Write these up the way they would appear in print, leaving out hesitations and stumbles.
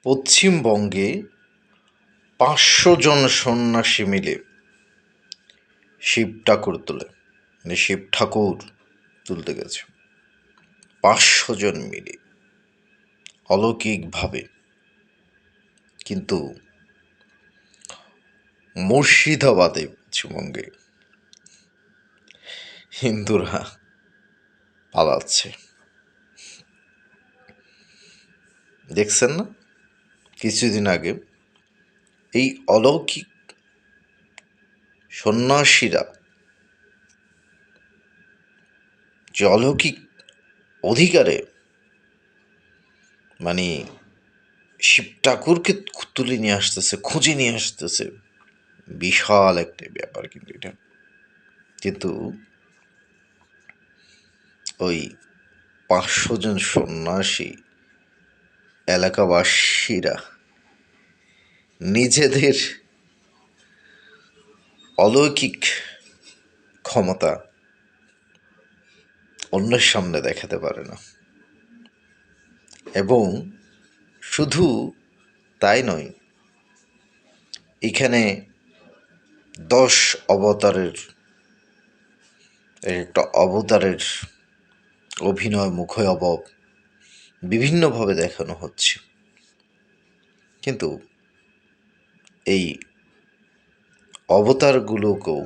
পশ্চিমবঙ্গে ৫০০ জন সন্ন্যাসী মিলে শিব ঠাকুর তোলে, মানে শিব ঠাকুর তুলতে গেছে ৫০০ জন মিলে অলৌকিকভাবে। কিন্তু মুর্শিদাবাদে, পশ্চিমবঙ্গে হিন্দুরা পালাচ্ছে। দেখছেন না, কিছুদিন আগে এই অলৌকিক সন্ন্যাসীরা যে অলৌকিক অধিকারে মানে শিব ঠাকুরকে তুলে নিয়ে আসতেছে, খুঁজে নিয়ে আসতেছে, বিশাল একটা ব্যাপার কিন্তু এটা। কিন্তু ওই ৫০০ জন সন্ন্যাসী এলাকাবাসীরা নিজেদের অলৌকিক ক্ষমতা অন্যের সামনে দেখাতে পারে না। এবং শুধু তাই নয়, এখানে ১০ অবতারের একটা অবতারের অভিনয়, মুখোয়বব বিভিন্নভাবে দেখানো হচ্ছে। কিন্তু এই অবতারগুলোকেও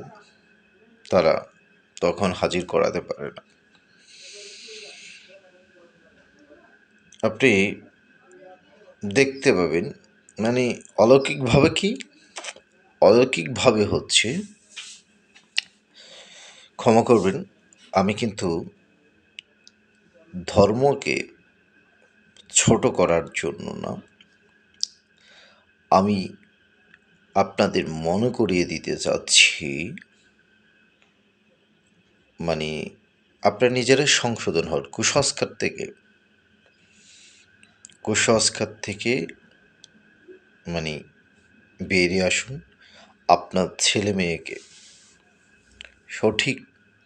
তারা তখন হাজির করাতে পারে না। আপনি দেখতে পাবেন, মানে অলৌকিকভাবে কি, অলৌকিকভাবে হচ্ছে, ক্ষমা করবেন, আমি কিন্তু ধর্মকে ছোট করার জন্য না, আমি আপনাদের মনে করিয়ে দিতে চাচ্ছি, মানে আপনার নিজেরাই সংশোধন হন, কুসংস্কার থেকে মানে বেরিয়ে আসুন। আপনার ছেলে মেয়েকে সঠিক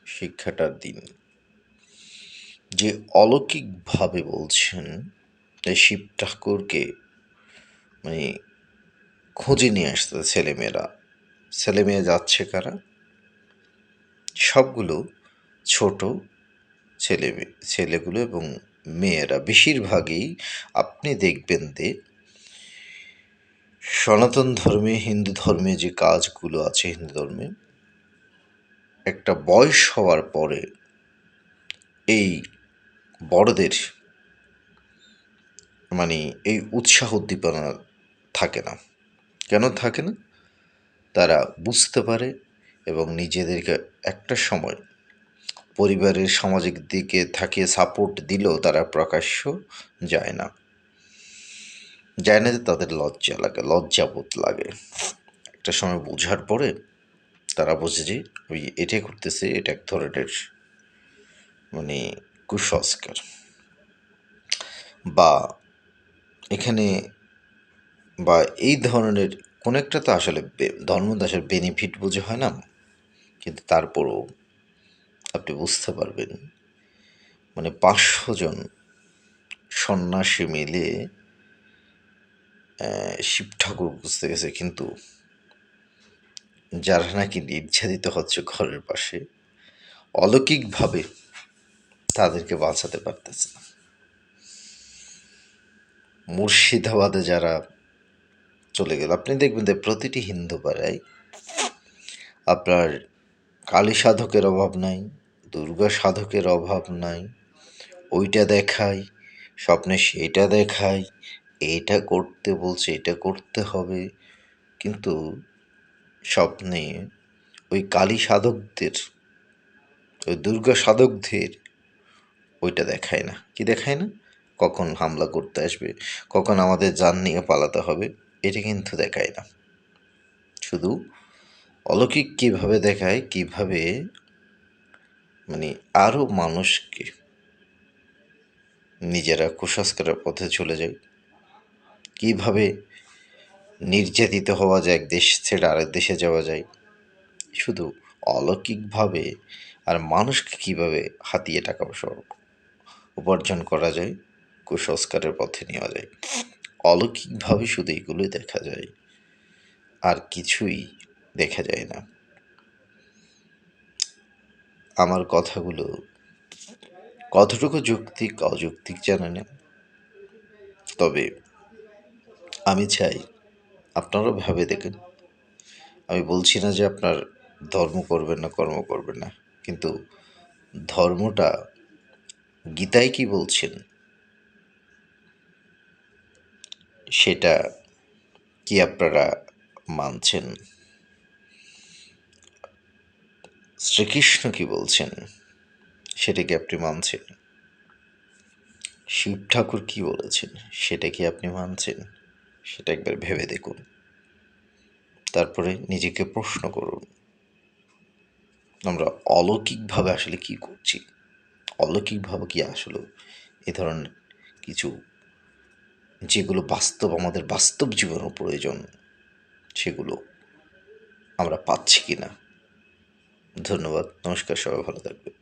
শিক্ষাটা দিন। যে অলৌকিকভাবে বলছেন এই শিব ঠাকুরকে মানে খুঁজে নিয়ে আসতে ছেলেমেয়েরা, ছেলেমেয়ে যাচ্ছে কারা? সবগুলো ছোট ছেলেগুলো এবং মেয়েরা। বেশিরভাগই আপনি দেখবেন যে সনাতন ধর্মে, হিন্দু ধর্মে যে কাজগুলো আছে, হিন্দু ধর্মে একটা বয়স হওয়ার পরে এই বড়দের মানে এই উৎসাহ উদ্দীপনা থাকে না। কেন থাকে না? তারা বুঝতে পারে এবং নিজেদেরকে একটা সময় পরিবারের সামাজিক দিকে থাকিয়ে সাপোর্ট দিলেও তারা প্রকাশ্য যায় না। যায় না যে তাদের লজ্জা লাগে, লজ্জাবোধ লাগে। একটা সময় বোঝার পরে তারা বোঝে যে ওই এটাই করতেছে, এটা এক ধরনের মানে কুসংস্কার, বা এখানে বা এই ধরনের কোনো একটা তো আসলে ধর্মদাসের বেনিফিট বুঝে হয় না। কিন্তু তারপরও আপনি বুঝতে পারবেন, মানে ৫০০ জন সন্ন্যাসী মিলে শিব ঠাকুর বুঝতে গেছে, কিন্তু যারা নাকি নির্যাতিত হচ্ছে ঘরের পাশে, অলৌকিকভাবে তাদেরকে বাঁচাতে পারতেছে না। মুর্শিদাবাদে যারা চলে গেল, আপনি দেখবেন যে প্রতিটি হিন্দু পাড়ায় আপনার কালী সাধকের অভাব নাই, দুর্গা সাধকের অভাব নাই। ওইটা দেখায়, স্বপ্নে সেইটা দেখায়, এটা করতে বলছে, এটা করতে হবে, কিন্তু স্বপ্নে ওই কালী সাধকদের, ওই দুর্গা সাধকদের ওইটা দেখায় না। কি দেখায় না? কখন হামলা করতে আসবে, কখন আমাদের জান নিয়ে পালাতে হবে, এটা কিন্তু দেখায় না। শুধু অলৌকিক কীভাবে দেখায়, কীভাবে মানে আরও মানুষকে নিজেরা কুসংস্কারের পথে চলে যায়, কীভাবে নির্যাতিত হওয়া যায়, এক দেশ ছেড়ে আরেক দেশে যাওয়া যায়, শুধু অলৌকিকভাবে। আর মানুষকে কীভাবে হাতিয়ে টাকা পয়সা উপার্জন করা যায়, কুসংস্কারের পথে নেওয়া যায়। অলৌকিকভাবে শুধু এগুলোই দেখা যায়, আর কিছুই দেখা যায় না। আমার কথাগুলো কতটুকু যৌক্তিক অযৌক্তিক জানি না, তবে আমি চাই আপনারাও ভেবে দেখেন। আমি বলছি না যে আপনার ধর্ম করবেন না, কর্ম করবেন না, কিন্তু ধর্মটা গীতায় কি বলছেন সেটা কি আপনারা মানছেন? শ্রীকৃষ্ণ কি বলছেন সেটা কি আপনি মানছেন? শিব ঠাকুর কি বলেছেন সেটা কি আপনি মানছেন? সেটা একবার ভেবে দেখুন। তারপরে নিজেকে প্রশ্ন করুন, আমরা অলৌকিকভাবে আসলে কি করছি? অলৌকিকভাবে কি আসলে এ ধরনের কিছু, যেগুলো বাস্তব, আমাদের বাস্তব জীবনেও প্রয়োজন, সেগুলো আমরা পাচ্ছি কি না? ধন্যবাদ। নমস্কার। সবাই ভালো থাকবেন।